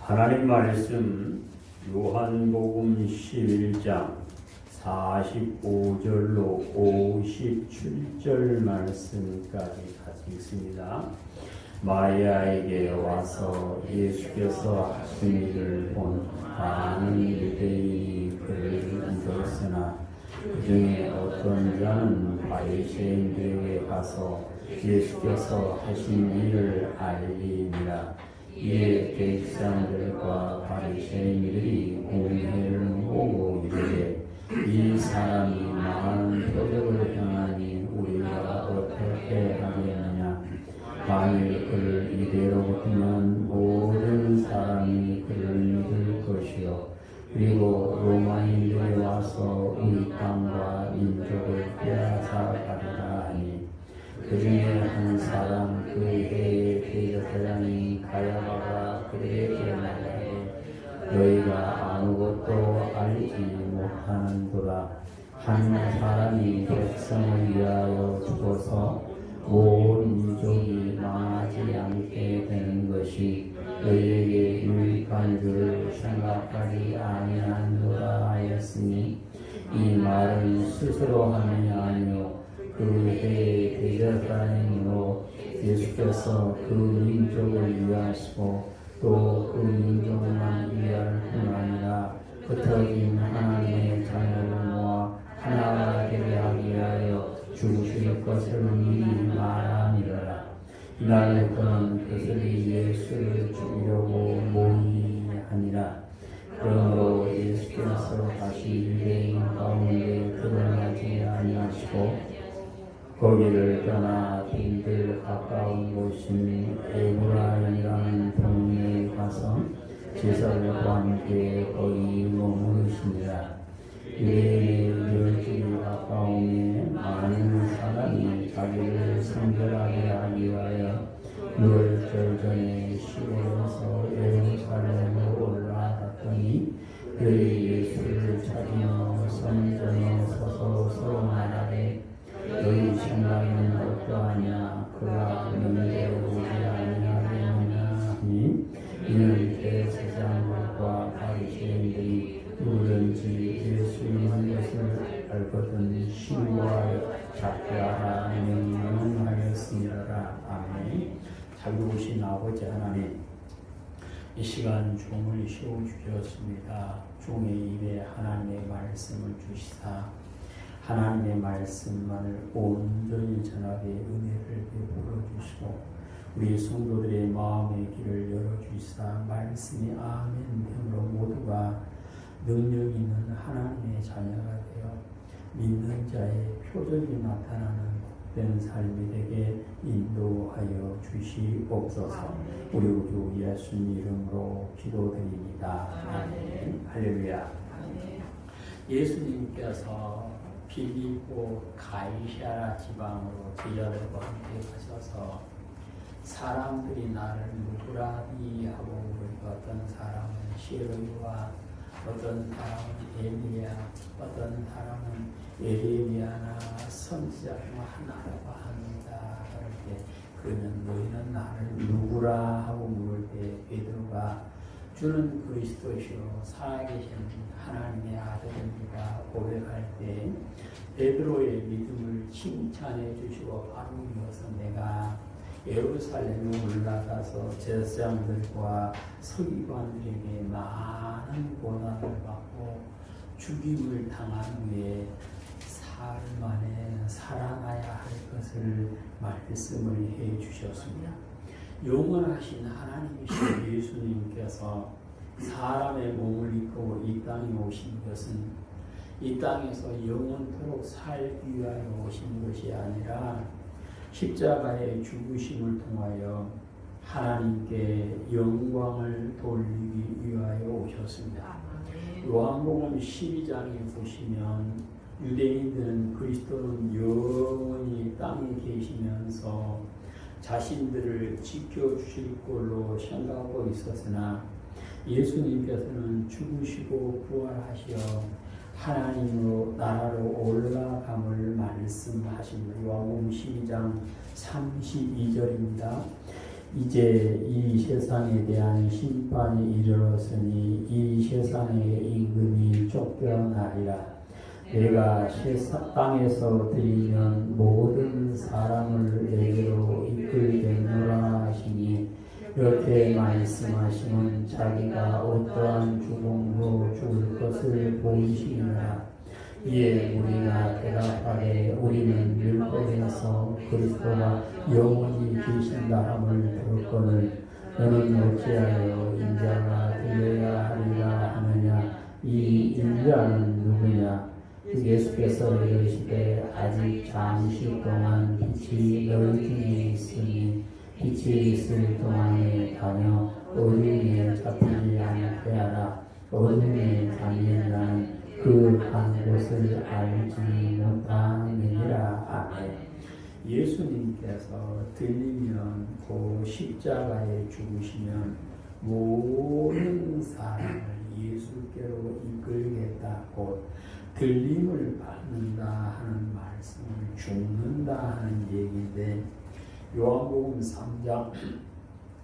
하나님 말씀 요한복음 11장 45절로 57절 말씀까지 같이 읽습니다. 마리아에게 와서 예수께서 하신 일을 본 많은 유대인이 그를 믿었으나 그 중에 어떤 자는 바리새인들에게 가서 예수께서 하신 일을 알리니라. 이에 대제사장들과 바리새인들이 공회를 모으고 이르되 이 사람이 많은 표적을 행하니 우리가 어떻게 하겠느냐. 만일 그를 이대로 두면 모든 사람이 그를 믿을 것이요 그리고 로마인들이 와서 우리 땅과 민족을 빼앗아 가리라 하니 그 중에 한 사람 그 해의 대제사장이 가야바가 그에게 말하되 너희가 아무것도 알지 못하는도다. 한 사람이 백성을 위하여 죽어서 온 민족이 망하지 않게 되는 것이 너희에게 유익한 줄 생각하지 아니하노라 하였으니 이 말은 스스로 함이 아니요 그 해의 대제사장으로 예수께서 그 민족을 위하시고 또 그 민족만 위할 뿐 아니라 흩어진 하나님의 자녀를 모아 하나가 되게 하기 위하여 죽으실 것을 미리 말하니라. 이날에 그는 그들이 예수를 죽이려고 모의하니라. 그러므로 예수께서 다시 유대인 가운데 드러나지 아니하시고 거기를 떠나 빈들 가까운 곳인 에브라임이라는 동네에 가서 제사장과 함께 거기 머무르시니라. 유대인의 멸절이 가까움에 많은 사람이 자기를 성결하게 하기 위하여 멸절 전에 시골에서 예루살렘으로 올라갔더니 그들이 예수를 찾으며 성전에 서서 서로 말하되 너희 생각은 어떠하냐. 그가 너희에게 오지 아니하겠느냐 하니 이는 대제사장들과 바리새인들이 누구든지 예수 있는 것을 알거든 신고하여 잡게 하라 명령하였으니라. 아멘. 자비로우신 아버지 하나님, 이 시간 종을 씌워주셨습니다. 종의 입에 하나님의 말씀을 주시사 하나님의 말씀만을 온전히 전하게 은혜를 베풀어 주시고 우리 성도들의 마음의 길을 열어주시사 말씀이 아멘 되므로 모두가 능력 있는 하나님의 자녀가 되어 믿는 자의 표적이 나타나는 복된 삶이 되게 인도하여 주시옵소서. 우리 주 예수님 이름으로 기도드립니다. 아멘. 할렐루야. 예수님께서 빌립보 가이사랴 지방으로 제자들과 함께 가셔서 사람들이 나를 누구라니 하고 물으니 어떤 사람은 시르기와 어떤 사람은 엘리야 어떤 사람은 에레미야나 선지자 중 하나라고 합니다. 그럴 때 그러면 너희는 나를 누구라 하고 물을 때 베드로가 주는 그리스도시요 살아계신 하나님의 아들입니다 고백할 때 베드로의 믿음을 칭찬해 주시고 바로 이어서 내가 예루살렘에 올라가서 제사장들과 서기관들에게 많은 고난을 받고 죽임을 당한 후에 사흘 만에 살아나야 할 것을 말씀을 해 주셨습니다. 영원하신 하나님이신 예수님께서 사람의 몸을 입고 이 땅에 오신 것은 이 땅에서 영원토록 살기 위하여 오신 것이 아니라 십자가의 죽으심을 통하여 하나님께 영광을 돌리기 위하여 오셨습니다. 요한복음 12장에 보시면 유대인들은 그리스도는 영원히 땅에 계시면서 자신들을 지켜주실 걸로 생각하고 있었으나 예수님께서는 죽으시고 부활하시어 하나님으로 나라로 올라감을 말씀하십니다. 요한복음 12장 32절입니다. 이제 이 세상에 대한 심판이 이르렀으니 이 세상의 임금이 쫓겨나리라. 내가 땅에서 들이면 모든 사람을 내게로 이끌겠노라 하시니 이렇게 말씀하시면 자기가 어떠한 죽음으로 죽을 것을 보이시니라. 이에 우리가 대답하되 우리는 율법에서 그리스도가 영원히 계신다 함을 들었거늘 너는 어찌하여 인자가 들려야 하리라 하느냐. 이 인자는 누구냐. 예수께서 이르시되 아직 잠시 동안 빛이 너희 중에 있으니 빛이 있을 동안에 다녀 어둠에 잡히지 않게 하라. 어둠에 다니는 자는 그 간 곳을 알지 못하느니라. 아멘. 예수님께서 들리면 그 십자가에 죽으시면 모든 사람을 예수께로 이끌겠다. 곧 들림을 받는다 하는 말씀을 죽는다 하는 얘기인데 요한복음 3장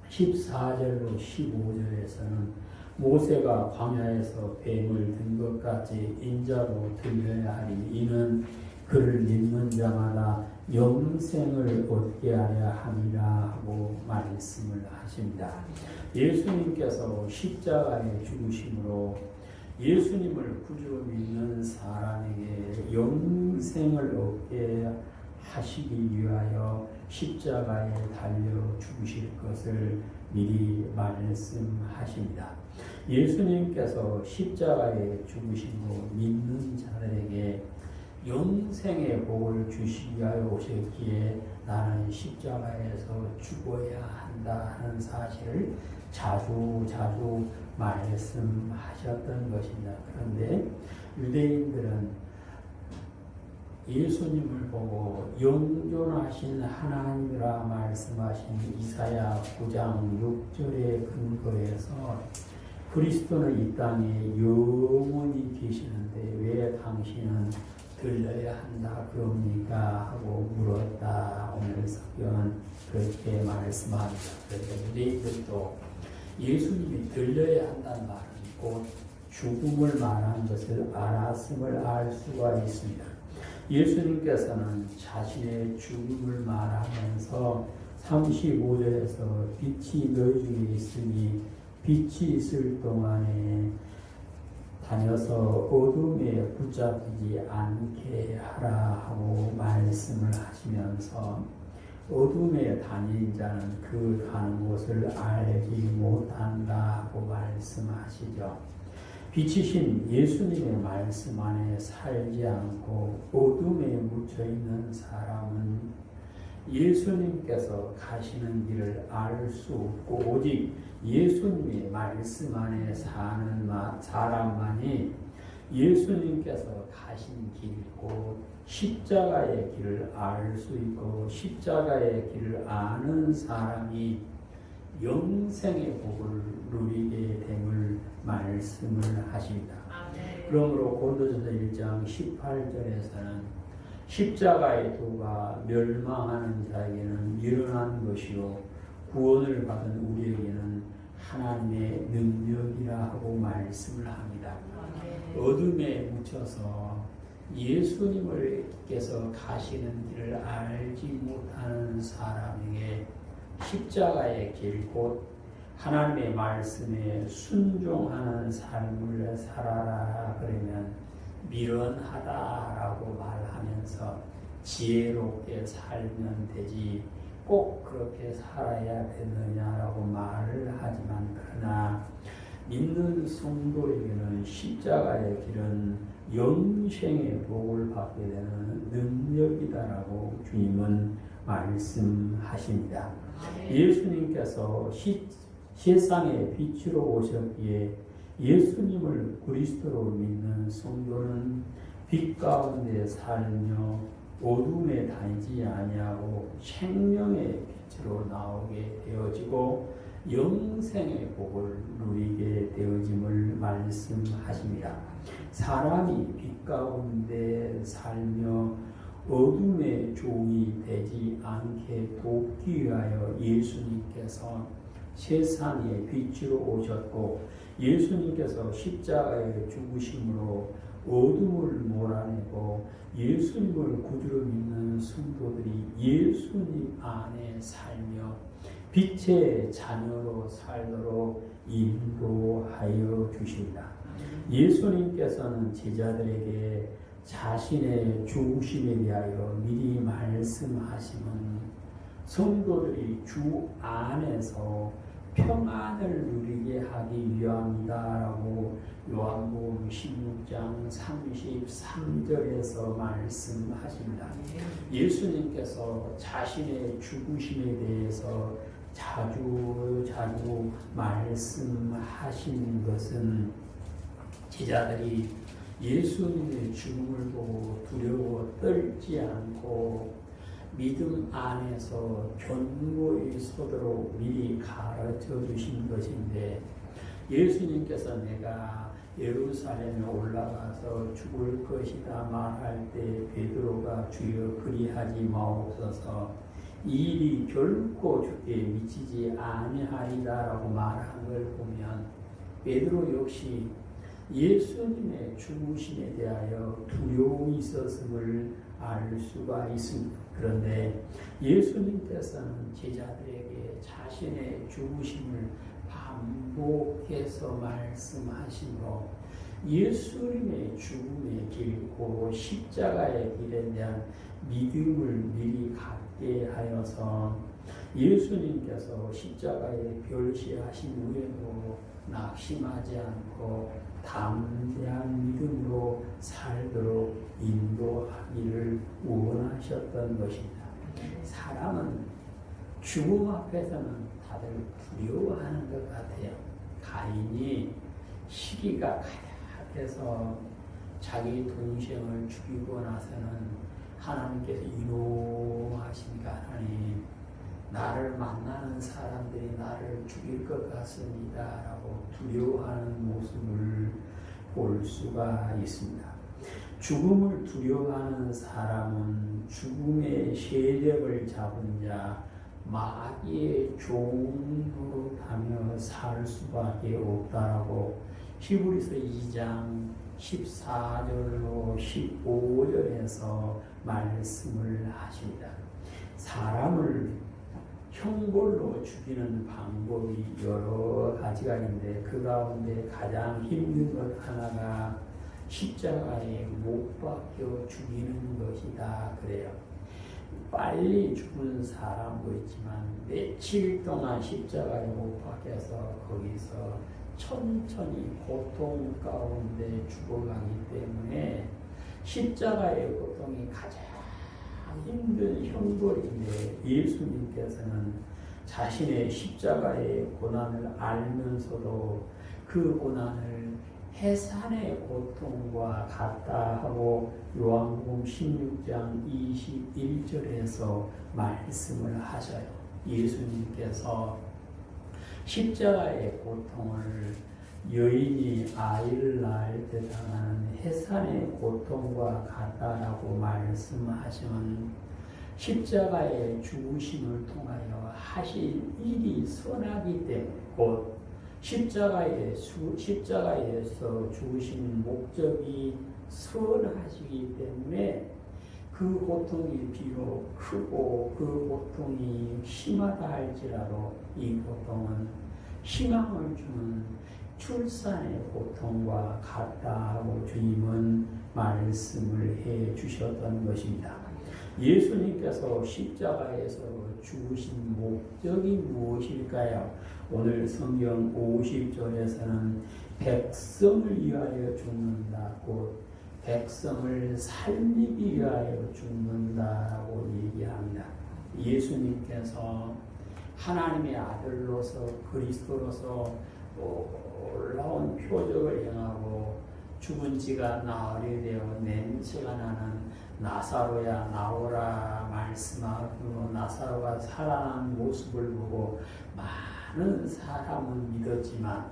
14절로 15절에서는 모세가 광야에서 뱀을 든 것 같이 인자도 들려야 하리. 이는 그를 믿는 자마다 영생을 얻게 하려 함이라 하고 말씀을 하십니다. 예수님께서 십자가에 죽으심으로 예수님을 구주로 믿는 사람에게 영생을 얻게 하시기 위하여 십자가에 달려 죽으실 것을 미리 말씀하십니다. 예수님께서 십자가에 죽으심으로 믿는 자들에게 영생의 복을 주시기 위하여 오셨기에 나는 십자가에서 죽어야 한다 하는 사실을 자주 말씀하셨던 것입니다. 그런데 유대인들은 예수님을 보고 영존하신 하나님이라 말씀하신 이사야 9장 6절의 근거에서 그리스도는 이 땅에 영원히 계시는데 왜 당신은 들려야 한다 그럽니까? 하고 물었다. 오늘 성경은 그렇게 말씀합니다. 그래서 유대인들도 예수님이 들려야 한다는 말은 곧 죽음을 말하는 것을 알았음을 알 수가 있습니다. 예수님께서는 자신의 죽음을 말하면서 35절에서 빛이 너희 중에 있으니 빛이 있을 동안에 다녀서 어둠에 붙잡히지 않게 하라 하고 말씀을 하시면서 어둠에 다니는 자는 그 가는 곳을 알지 못한다 하고 말씀하시죠. 빛이신 예수님의 말씀 안에 살지 않고 어둠에 묻혀있는 사람은 예수님께서 가시는 길을 알 수 없고 오직 예수님의 말씀 안에 사는 사람만이 예수님께서 가신 길, 곧 십자가의 길을 알 수 있고 십자가의 길을 아는 사람이 영생의 복을 누리게 됨을 말씀을 하십니다. 그러므로 고린도전서 1장 18절에서는 십자가의 도가 멸망하는 자에게는 일어난 것이요 구원을 받은 우리에게는 하나님의 능력이라 하고 말씀을 합니다. 어둠에 묻혀서 예수님께서 가시는 길을 알지 못하는 사람에게 십자가의 길, 곧 하나님의 말씀에 순종하는 삶을 살아라 그러면 미련하다라고 말하면서 지혜롭게 살면 되지 꼭 그렇게 살아야 되느냐라고 말을 하지만 그러나 믿는 성도에게는 십자가의 길은 영생의 복을 받게 되는 능력이다라고 주님은 말씀하십니다. 예수님께서 세상의 빛으로 오셨기에 예수님을 그리스도로 믿는 성도는 빛 가운데 살며 어둠에 다니지 아니하고 생명의 빛으로 나오게 되어지고 영생의 복을 누리게 되어짐을 말씀하십니다. 사람이 빛 가운데 살며 어둠의 종이 되지 않게 돕기 위하여 예수님께서 세상에 빛으로 오셨고 예수님께서 십자가에 죽으심으로 어둠을 몰아내고 예수님을 구주로 믿는 성도들이 예수님 안에 살며 빛의 자녀로 살도록 인도하여 주신다. 예수님께서는 제자들에게 자신의 죽으심에 대하여 미리 말씀하시면 성도들이 주 안에서 평안을 누리게 하기 위함이다라고 요한복음 16장 33절에서 말씀하십니다. 예수님께서 자신의 죽으심에 대해서 자주 말씀하신 것은 제자들이 예수님의 죽음을 보고 두려워 떨지 않고 믿음 안에서 견고히 서도록 미리 가르쳐 주신 것인데 예수님께서 내가 예루살렘에 올라가서 죽을 것이다 말할 때 베드로가 주여 그리하지 마옵소서 이 일이 결코 주께 미치지 아니하리다라고 말한 걸 보면 베드로 역시 예수님의 죽으심에 대하여 두려움이 있었음을 알 수가 있습니다. 그런데 예수님께서는 제자들에게 자신의 죽으심을 반복해서 말씀하시므로 예수님의 죽음의 길, 고 십자가의 길에 대한 믿음을 미리 갖게 하여서 예수님께서 십자가에 별시하신 후에도 낙심하지 않고 담대한 믿음으로 살도록 인도하기를 원하셨던 것입니다. 사람은 죽음 앞에서는 다들 두려워하는 것 같아요. 가인이 시기가 가득해서 자기 동생을 죽이고 나서는 하나님께서 이노하십니까? 하나님, 나를 만나는 사람들이 나를 죽일 것 같습니다 라고 두려워하는 모습을 볼 수가 있습니다. 죽음을 두려워하는 사람은 죽음의 세력을 잡은 자 마귀의 종노릇하며 살 수밖에 없다라고 히브리서 2장 14절로 15절에서 말씀을 하십니다. 사람을 형벌로 죽이는 방법이 여러 가지가 있는데 그 가운데 가장 힘든 것 하나가 십자가에 못 박혀 죽이는 것이다 그래요. 빨리 죽은 사람도 있지만 며칠 동안 십자가에 못 박혀서 거기서 천천히 고통 가운데 죽어가기 때문에 십자가의 고통이 가장 힘든 형벌인데 예수님께서는 자신의 십자가의 고난을 알면서도 그 고난을 해산의 고통과 같다 하고 요한복음 16장 21절에서 말씀을 하셔요. 예수님께서 십자가의 고통을 여인이 아이를 낳을 때 당하는 해산의 고통과 같다라고 말씀하시면 십자가의 죽으심을 통하여 하실 일이 선하기 때문에 곧 십자가에서 죽으신 목적이 선하시기 때문에 그 고통이 비록 크고 그 고통이 심하다 할지라도 이 고통은 희망을 주는 출산의 고통과 같다고 주님은 말씀을 해 주셨던 것입니다. 예수님께서 십자가에서 죽으신 목적이 무엇일까요? 오늘 성경 50절에서는 백성을 위하여 죽는다, 곧 백성을 살리기 위하여 죽는다라고 얘기합니다. 예수님께서 하나님의 아들로서 그리스도로서 올라온 표적을 행하고 죽은 지가 나흘이 되어 냄새가 나는 나사로야 나오라 말씀하고 나사로가 살아난 모습을 보고 많은 사람은 믿었지만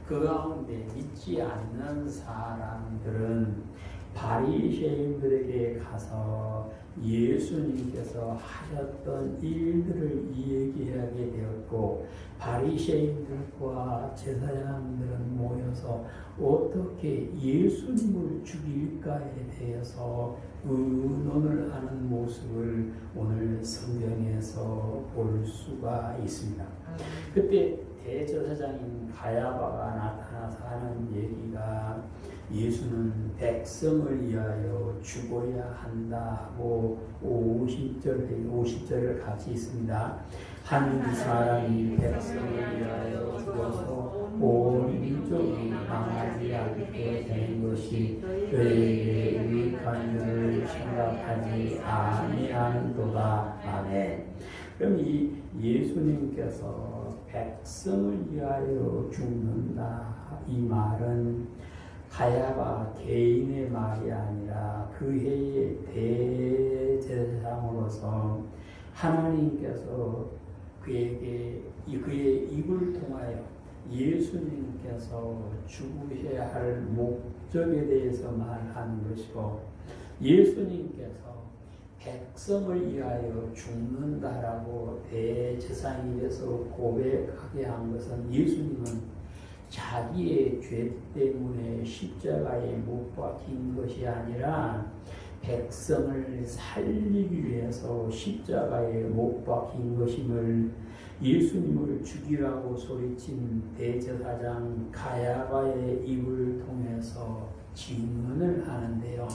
그 가운데 믿지 않는 사람들은 바리새인들에게 가서 예수님께서 하셨던 일들을 이야기하게 되었고, 바리새인들과 제사장들은 모여서 어떻게 예수님을 죽일까에 대해서 의논을 하는 모습을 오늘 성경에서 볼 수가 있습니다. 그때 대제사장인 가야바가 나타나서 하는 얘기가, 예수는 백성을 위하여 죽어야 한다 하고 50절을 같이 있습니다. 한 사람이 백성을 위하여 죽어서 온 민족이 망하지 않게 되는 것이 그에게 유익한 일을 생각하지 아니하는도다. 아멘. 그럼 이 예수님께서 백성을 위하여 죽는다, 이 말은 가야바 개인의 말이 아니라 그 해의 대제사장으로서 하나님께서 그의 입을 통하여 예수님께서 죽으셔야 할 목적에 대해서 말하는 것이고, 예수님께서 백성을 위하여 죽는다라고 대제사장에서 고백하게 한 것은, 예수님은 자기의 죄 때문에 십자가에 못 박힌 것이 아니라 백성을 살리기 위해서 십자가에 못 박힌 것임을 예수님을 죽이라고 소리친 대제사장 가야바의 입을 통해서 증언을 하는데요.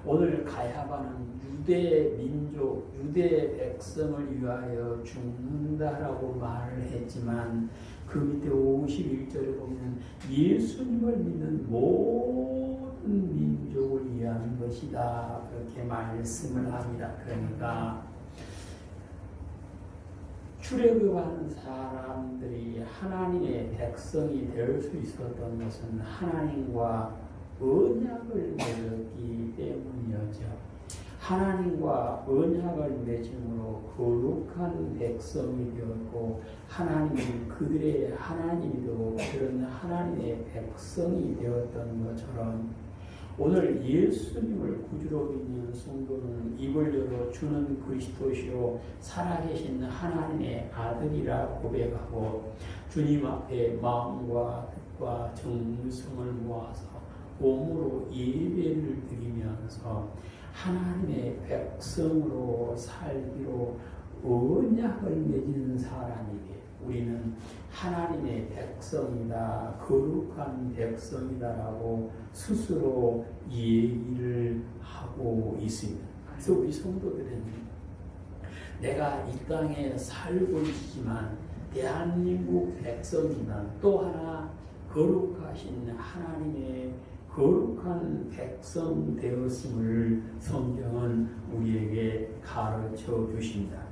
오늘 가야바는 유대 민족, 유대 백성을 위하여 죽는다라고 말을 했지만, 그 밑에 51절에 보면 예수님을 믿는 모든 민족을 위한 것이다, 그렇게 말씀을 합니다. 그러니까 출애굽하는 사람들이 하나님의 백성이 될 수 있었던 것은 하나님과 언약을 맺었기 때문이었죠. 하나님과 언약을 맺음으로 거룩한 백성이 되었고, 하나님은 그들의 하나님이 되고 그런 하나님의 백성이 되었던 것처럼, 오늘 예수님을 구주로 믿는 성도는 입을 열어 주는 그리스도시요 살아계신 하나님의 아들이라 고백하고, 주님 앞에 마음과 뜻과 정성을 모아서 몸으로 예배를 드리면서 하나님의 백성으로 살기로 언약을 맺은 사람에게 우리는 하나님의 백성이다, 거룩한 백성이다라고 스스로 얘기를 하고 있습니다. 그래서 우리 성도들은 내가 이 땅에 살고 있지만 대한민국 백성이다, 또 하나 거룩하신 하나님의 거룩한 백성 되었음을 성경은 우리에게 가르쳐 주십니다.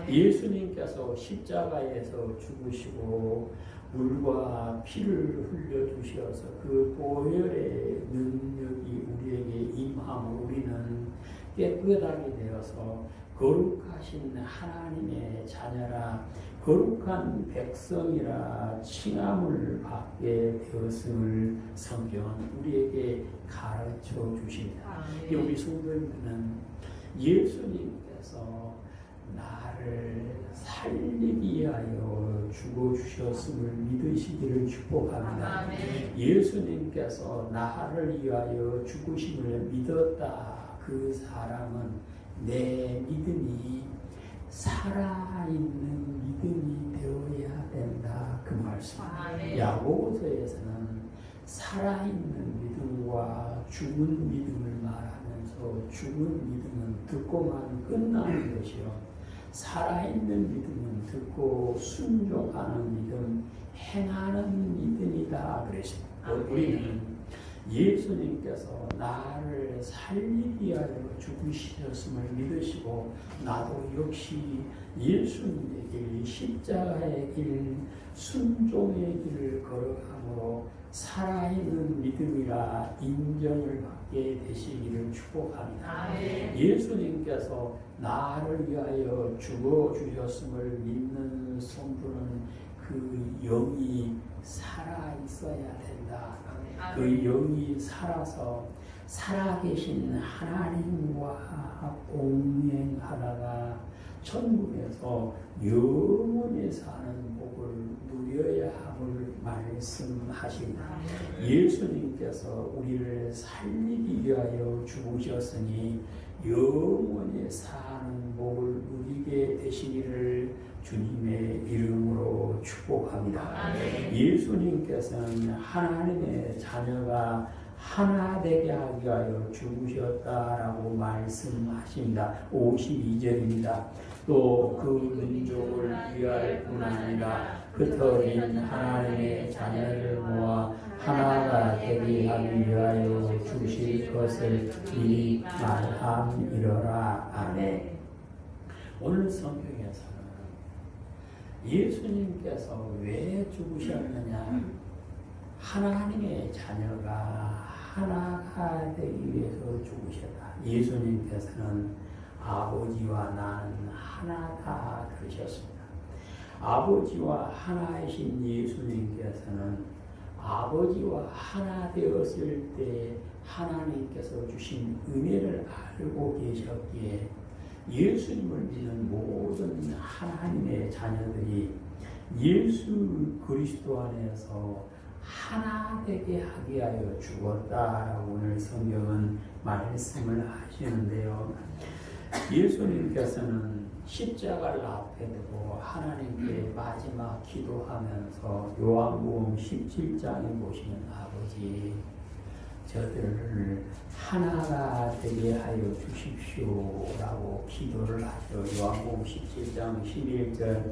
예수님께서 십자가에서 죽으시고 물과 피를 흘려주셔서 그 보혈의 능력이 우리에게 임함으로 우리는 깨끗하게 되어서 거룩하신 하나님의 자녀라, 거룩한 백성이라 칭함을 받게 되었음을 성경은 우리에게 가르쳐 주십니다. 우리 성도님들은 예수님께서 나를 살리기 위하여 죽어주셨음을 믿으시기를 축복합니다. 예수님께서 나를 위하여 죽으심을 믿었다, 그 사람은 내 믿음이 살아있는 믿음이 되어야 된다, 그 말씀. 야고보서에서는 살아있는 믿음과 죽은 믿음을 말하면서, 죽은 믿음은 듣고만 끝나는 것이요 살아있는 믿음은 듣고 순종하는 믿음, 행하는 믿음이다 그랬습니다. 우리는 예수님께서 나를 살리기 위하여 죽으셨음을 믿으시고, 나도 역시 예수님의 길, 십자가의 길, 순종의 길을 걸어가므로 살아있는 믿음이라 인정을 받게 되시기를 축복합니다. 예수님께서 나를 위하여 죽어주셨음을 믿는 성도는 그 영이 살아 있어야 된다. 그 영이 살아서 살아계신 하나님과 공행하다가 천국에서 영원히 사는 복을 누려야 함을 말씀하십니다. 예수님께서 우리를 살리기 위하여 죽으셨으니 영원히 사는 복을 누리게 되시기를 주님의 이름으로 축복합니다. 예수님께서는 하나님의 자녀가 하나 되게 하기 위하여 죽으셨다라고 말씀하십니다. 52절입니다. 또 그 민족을 위할 뿐 아니라 흩어진 하나님의 자녀를 모아 하나가 되게 하기 위하여 주실 것을 미리 말함이러라. 아멘. 오늘 성경에서는 예수님께서 왜 죽으셨느냐? 하나님의 자녀가 하나가 되기 위해서 죽으셨다. 예수님께서는 아버지와 나는 하나다 그러셨습니다. 아버지와 하나이신 예수님께서는 아버지와 하나 되었을 때 하나님께서 주신 은혜를 알고 계셨기에 예수님을 믿는 모든 하나님의 자녀들이 예수 그리스도 안에서 하나 되게 하게 하여 죽었다라고 오늘 성경은 말씀을 하시는데요. 예수님께서는 십자가를 앞에 두고 하나님께 마지막 기도하면서 요한복음 17장에 보시면 아버지 저들을 하나가 되게 하여 주십시오라고 기도를 하죠. 요한복음 17장 11절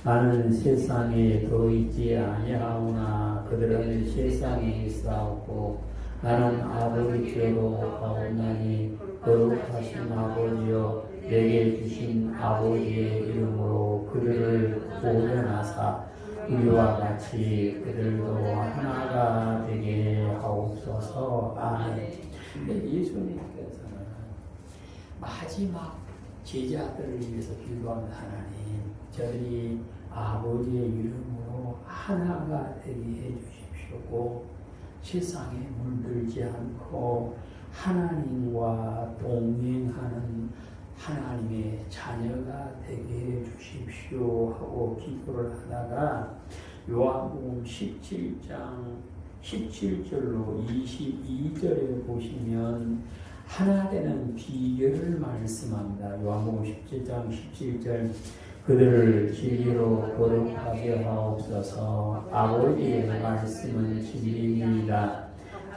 나는 세상에 더 있지 아니하오나 그들은 세상에 있사옵고 나는 아버지께로 가오나니 거룩하신 아버지여 내게 주신 아버지의 이름으로 그들을 보존하사 우리와 같이 그들도 하나가 되게 하옵소서. 아멘. 예수님께서는 마지막 제자들을 위해서 기도하는 하나님 저들이 아버지의 이름으로 하나가 되게 해주십시오. 세상에 물들지 않고 하나님과 동행하는 하나님의 자녀가 되게 해주십시오 하고 기도를 하다가 요한복음 17장 17절로 22절에 보시면 하나 되는 비결을 말씀합니다. 요한복음 17장 17절 그들을 진리로 거룩하게 하옵소서. 아버지의 말씀은 진리입니다.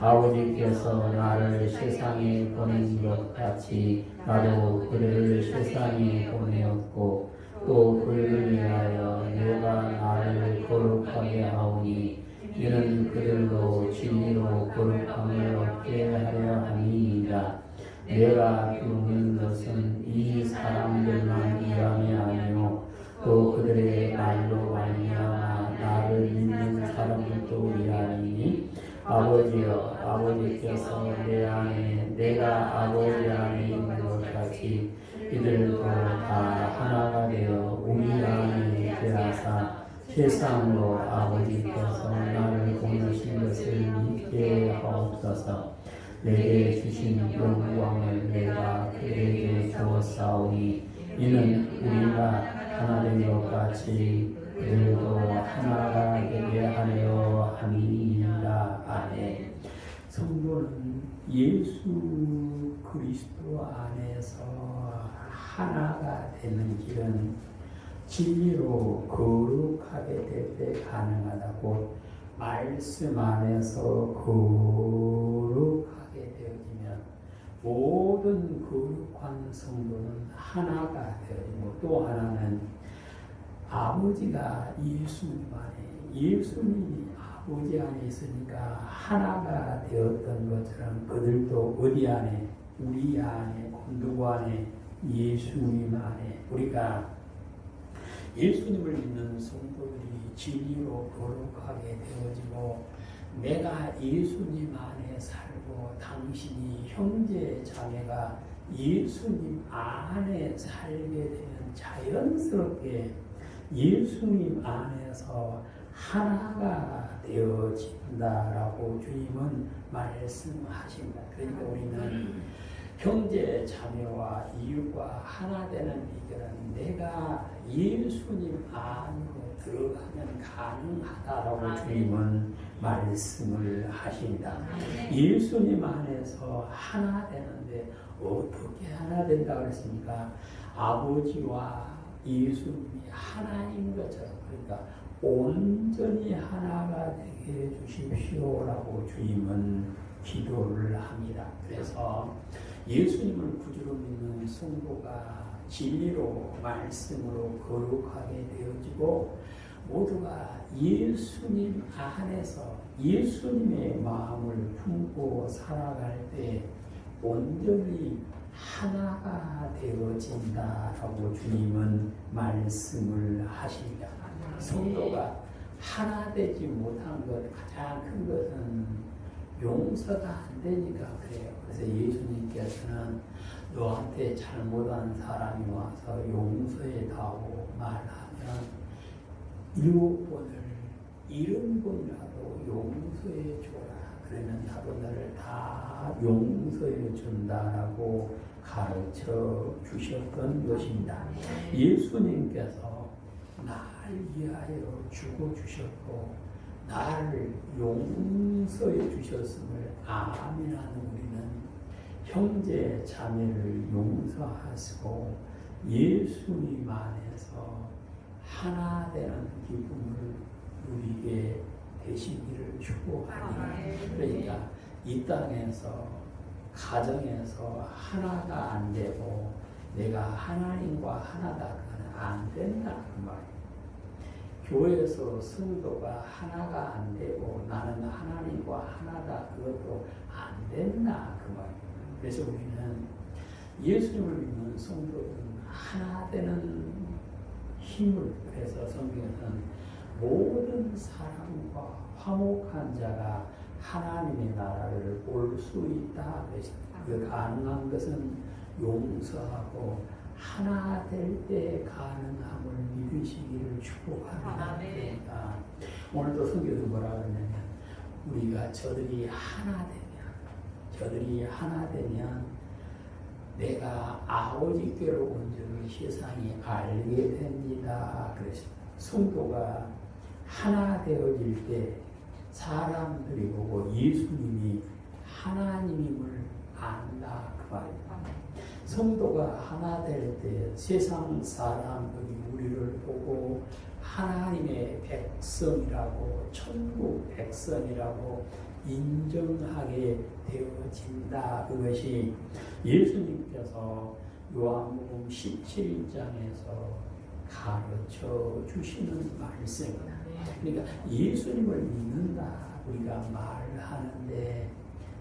아버지께서 나를 세상에 보낸 것 같이 나도 그들을 세상에 보내었고 또 그들을 위하여 내가 나를 거룩하게 하오니 이는 그들로 진리로 거룩함을 얻게 하려 함이니이다. 내가 비우는 것은 이 사람들만 위함이 아니요 또 그들의 말로 말미암아 나를 믿는 사람들도 위하니 아버지여 아버지께서 내 안에 내가 아버지 안에 있는 것 같이 이들도 다 하나가 되어 우리 안에 계하사 세상으로 아버지께서 나를 보내신 것을 믿게 하옵소서. 내게 주신 영광을 내가 그에게 주었사오니 이는 우리가 하나 된 것 같이 그들도 하나가 되게 하려 함이니이다. 아멘. 성도는 예수 그리스도 안에서 하나가 되는 길은 진리로 거룩하게 될 때 가능하다고 말씀 안에서 거룩하게 되어지면 모든 거룩한 성도는 하나가 되어지고 또 하나는 아버지가 예수님 안에 예수님이 아버지 안에 있으니까 하나가 되었던 것처럼 그들도 어디 안에 우리 안에 누구 안에 예수님 안에 우리가 예수님을 믿는 성도들이 진리로 거룩하게 되어지고 내가 예수님 안에 살고 당신이 형제 자매가 예수님 안에 살게 되면 자연스럽게 예수님 안에서 하나가 되어진다라고 주님은 말씀하십니다. 그러니까 우리는 형제 자매와 이웃과 하나 되는 비결은 내가 예수님 안으로 들어가면 가능하다라고 주님은 말씀을 하십니다. 예수님 안에서 하나 되는데 어떻게 하나 된다고 그랬습니까? 아버지와 예수님이 하나인 것처럼, 그러니까 온전히 하나가 되게 해주십시오라고 주님은 기도를 합니다. 그래서 예수님을 구주로 믿는 성도가 진리로 말씀으로 거룩하게 되어지고 모두가 예수님 안에서 예수님의 마음을 품고 살아갈 때 온전히 하나가 되어진다라고 주님은 말씀을 하십니다. 성도가 하나 되지 못한 것, 가장 큰 것은 용서가 안 되니까 그래요. 그래서 예수님께서는 너한테 잘못한 사람이 와서 용서해다오 말하면 7번을 70번이라도 용서해 줘라. 그러면 나도 너를 다 용서해 준다라고 가르쳐 주셨던 것입니다. 예수님께서 나를 위하여 죽어 주셨고 나를 용서해 주셨음을 아멘하는 우리는 형제 자매를 용서하시고 예수님 안에서 하나 되는 기쁨을 누리게 되시기를 축복합니다. 그러니까 이 땅에서 가정에서 하나가 안 되고 내가 하나님과 하나다 그건 안 된다 그 말이에요. 교회에서 성도가 하나가 안 되고 나는 하나님과 하나다 그것도 안 된다 그 말이에요. 그래서 우리는 예수님을 믿는 성도들은 하나 되는 힘을, 그래서 성경에서는 모든 사람과 화목한 자가 하나님의 나라를 볼 수 있다. 그 가능한 것은 용서하고 하나 될 때 가능함을 믿으시기를 축복합니다. 그러니까 오늘도 성경에서 뭐라 그러냐면 우리가 저들이 하나 되면 내가 아버지께로 온 줄을 세상이 알게 됩니다. 그랬습니다. 성도가 하나 되어질 때 사람들이 보고 예수님이 하나님임을 안다 그 말입니다. 성도가 하나 될 때 세상 사람들이 우리를 보고 하나님의 백성이라고 천국 백성이라고 인정하게 되어진다. 그것이 예수님께서 요한복음 17장에서 가르쳐 주시는 말씀입니다. 그러니까 예수님을 믿는다 우리가 말하는데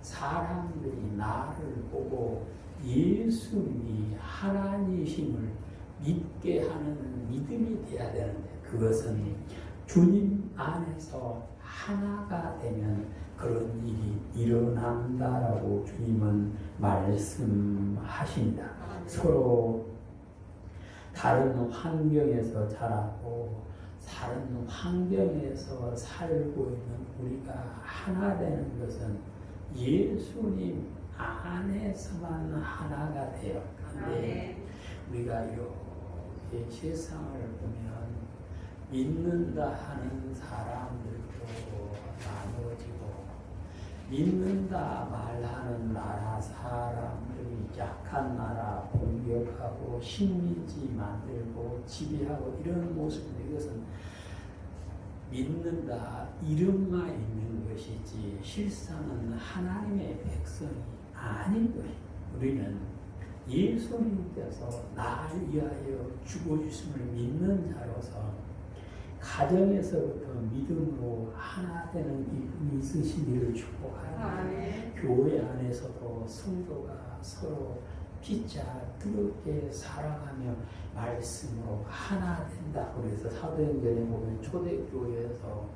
사람들이 나를 보고 예수님이 하나님이심을 믿게 하는 믿음이 돼야 되는데 그것은 주님 안에서 하나가 되면 그런 일이 일어난다라고 주님은 말씀하십니다. 서로 다른 환경에서 자라고 다른 환경에서 살고 있는 우리가 하나 되는 것은 예수님 안에서만 하나가 되어 가는데 우리가 이렇게 세상을 보면 믿는다 하는 사람들도 나눠지고 믿는다 말하는 나라 사람들이 약한 나라 공격하고 식민지 만들고 지배하고 이런 모습인데 이것은 믿는다 이름만 있는 것이지 실상은 하나님의 백성이 아닌 것입니다. 우리는 예수님께서 나를 위하여 죽어주심을 믿는 자로서 가정에서부터 믿음으로 하나 되는 기쁨이 있으시기를 축복합니다. 교회 안에서도 성도가 서로 피자 뜨겁게 사랑하며 말씀으로 하나 된다. 그래서 사도행전에 보면 초대교회에서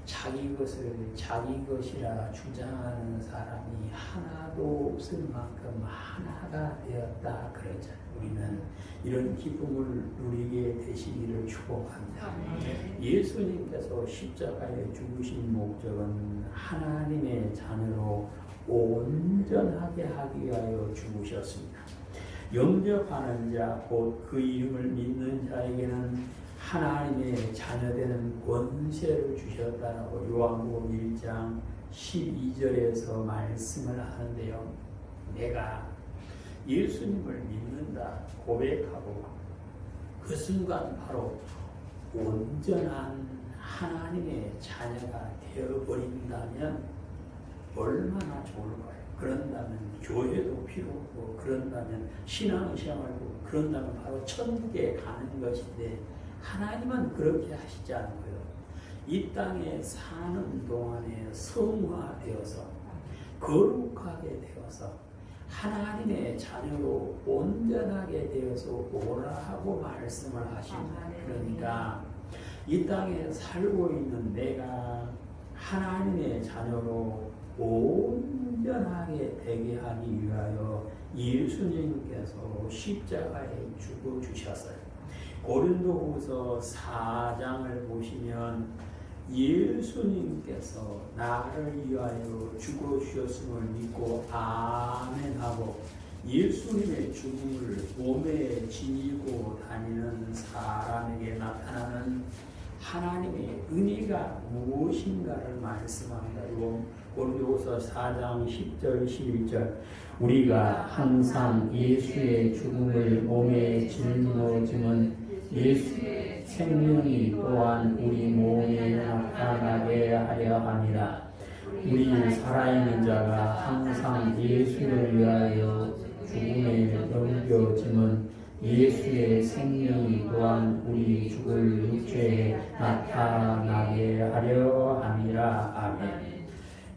자기 것을 자기 것이라 주장하는 사람이 하나도 없을 만큼 하나가 되었다 그러잖아요. 우리는 이런 기쁨을 누리게 되시기를 축복합니다. 예수님께서 십자가에 죽으신 목적은 하나님의 자녀로 온전하게 하기 위하여 죽으셨습니다. 영접하는 자, 곧 그 이름을 믿는 자에게는 하나님의 자녀되는 권세를 주셨다라고 요한복음 1장 12절에서 말씀을 하는데요. 내가 예수님을 믿는다 고백하고 그 순간 바로 온전한 하나님의 자녀가 되어버린다면 얼마나 좋을까요? 그런다면 교회도 필요 없고, 그런다면 신앙생활도, 그런다면 바로 천국에 가는 것인데 하나님은 그렇게 하시지 않고요. 이 땅에 사는 동안에 성화되어서 거룩하게 되어서 하나님의 자녀로 온전하게 되어서 오라 하고 말씀을 하십니다. 그러니까 이 땅에 살고 있는 내가 하나님의 자녀로 온전하게 되게 하기 위하여 예수님께서 십자가에 죽어주셨어요. 고린도후서 4장을 보시면 예수님께서 나를 위하여 죽어주셨음을 믿고 아멘하고 예수님의 죽음을 몸에 지니고 다니는 사람에게 나타나는 하나님의 은혜가 무엇인가를 말씀합니다. 고린도후서 4장 10절 11절 우리가 항상 예수의 죽음을 몸에 짊어짐은 예수의 생명이 또한 우리 몸에 나타나게 하려 함이라. 우리 살아있는 자가 항상 예수를 위하여 죽음에 넘겨짐은 예수의 생명이 또한 우리 죽을 육체에 나타나게 하려 함이라. 아멘.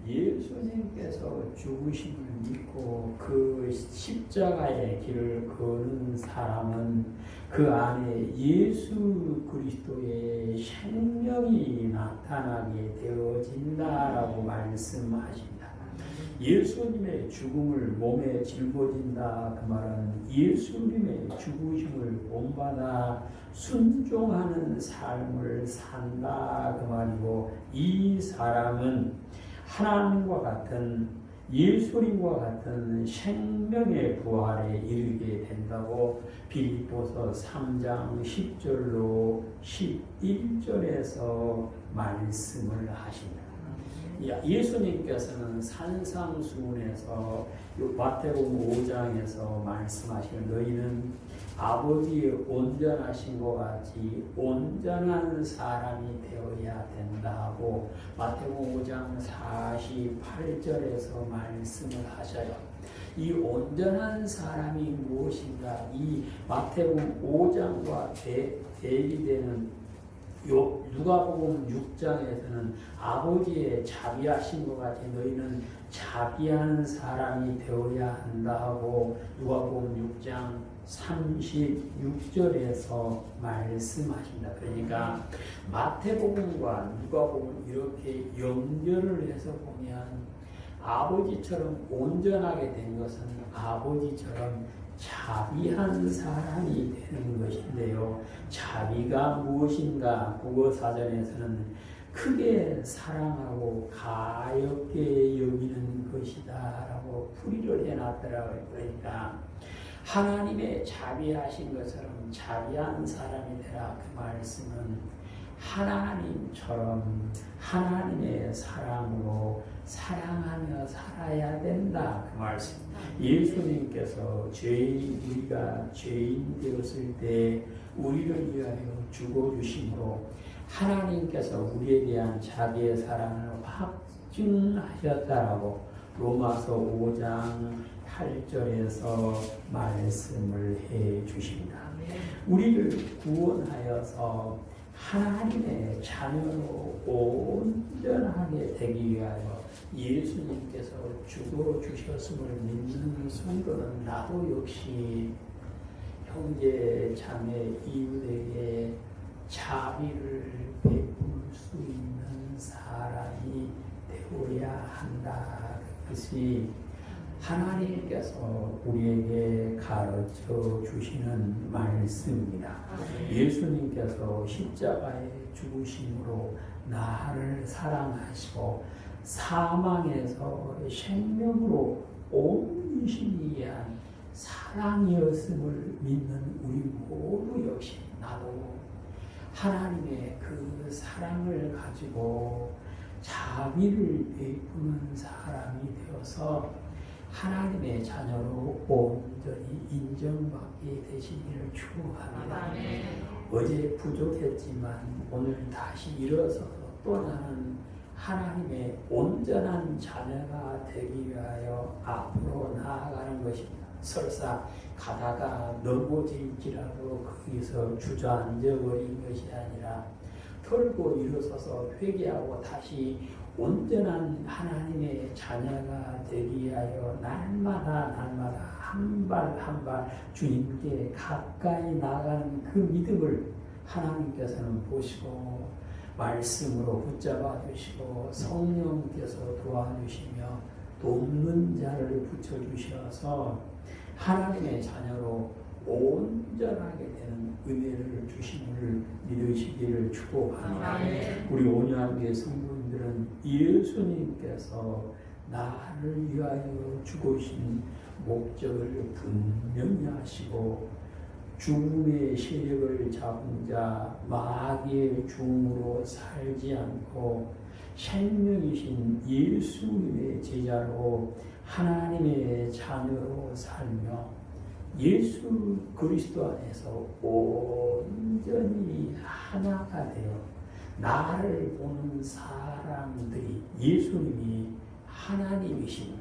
예수님께서 죽으심을 믿고 그 십자가의 길을 걷는 사람은 그 안에 예수 그리스도의 생명이 나타나게 되어진다라고 말씀하십니다. 예수님의 죽음을 몸에 짊어진다 그 말은 예수님의 죽으심을 본받아 순종하는 삶을 산다 그 말이고, 이 사람은 하나님과 같은 예수님과 같은 생명의 부활에 이르게 된다고 빌립보서 3장 10절로 11절에서 말씀을 하십니다. 예수님께서는 산상수훈에서 마태복음 5장에서 말씀하시는 너희는 아버지의 온전하신 것 같이 온전한 사람이 되어야 된다 하고 마태복음 5장 48절에서 말씀을 하셔요. 이 온전한 사람이 무엇인가? 이 마태복음 5장과 대비되는 누가복음 6장에서는 아버지의 자비하신 것 같이 너희는 자비하는 사람이 되어야 한다 하고 누가복음 6장 36절에서 말씀하십니다. 그러니까 마태복음과 누가복음 이렇게 연결을 해서 보면 아버지처럼 온전하게 된 것은 아버지처럼 자비한 사람이 되는 것인데요. 자비가 무엇인가? 국어사전에서는 크게 사랑하고 가엽게 여기는 것이다 라고 풀이를 해놨더라고요. 그러니까 하나님의 자비하신 것처럼 자비한 사람이 되라 그 말씀은 하나님처럼 하나님의 사랑으로 사랑하며 살아야 된다 그 말씀. 예수님께서 우리가 죄인 되었을 때 우리를 위하여 죽어주심으로 하나님께서 우리에 대한 자기의 사랑을 확증하셨다라고 로마서 5장 8절에서 말씀을 해 주십니다. 우리를 구원하여서 하나님의 자녀로 온전하게 되기 위하여 예수님께서 죽어주셨음을 믿는 성도는 나도 역시 형제 자매 이웃에게 자비를 베풀 수 있는 사람 그것이 하나님께서 우리에게 가르쳐 주시는 말씀입니다. 예수님께서 십자가에 죽으심으로 나를 사랑하시고 사망에서 생명으로 옮기시기 위한 사랑이었음을 믿는 우리 모두 역시 나도 하나님의 그 사랑을 가지고 자비를 베푸는 사람이 되어서 하나님의 자녀로 온전히 인정받게 되시기를 축원합니다. 어제 부족했지만 오늘 다시 일어서서 또 나는 하나님의 온전한 자녀가 되기 위하여 앞으로 나아가는 것입니다. 설사 가다가 넘어질지라도 거기서 주저앉아 버린 것이 아니라 털고 일어서서 회개하고 다시 온전한 하나님의 자녀가 되기 위하여 날마다 한 발 한 발 주님께 가까이 나가는 그 믿음을 하나님께서는 보시고 말씀으로 붙잡아 주시고 성령께서 도와주시며 돕는 자를 붙여주셔서 하나님의 자녀로 온전하게 되는 은혜를 주심을 믿으시기를 축복합니다. 우리 온유한교회 성도님들은 예수님께서 나를 위하여 죽으신 목적을 분명히 하시고 죽음의 세력을 잡은 자 마귀의 중으로 살지 않고 생명이신 예수님의 제자로 하나님의 자녀로 살며 예수 그리스도 안에서 온전히 하나가 되어 나를 보는 사람들이 예수님이 하나님이신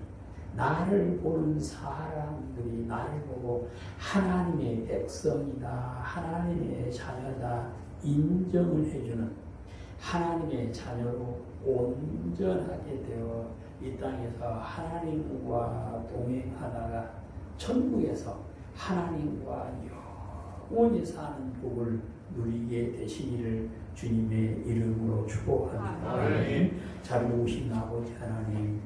나를 보는 사람들이 나를 보고 하나님의 백성이다, 하나님의 자녀다 인정을 해주는 하나님의 자녀로 온전하게 되어 이 땅에서 하나님과 동행하다가 천국에서 하나님과 영원히 사는 복을 누리게 되시기를 주님의 이름으로 축복합니다. 자비로 오신 아버지 하나님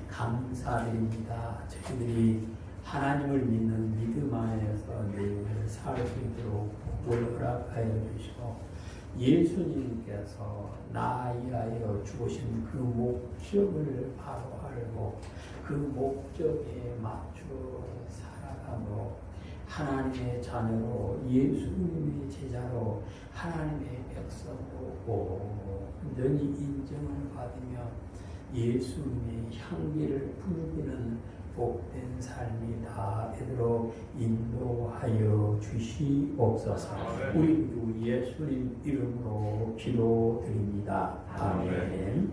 감사드립니다. 저희들이 하나님을 믿는 믿음 안에서 늘 살 수 있도록 복을 허락하여 주시고 예수님께서 나 위하여 죽으신 그 목적을 바로 알고 그 목적에 맞춰 살아가므로 하나님의 자녀로 예수님의 제자로 하나님의 백성으로 온전히 인정을 받으며 예수님의 향기를 풍기는 복된 삶이 다 되도록 인도하여 주시옵소서. 우리 예수님 이름으로 기도드립니다. 아멘.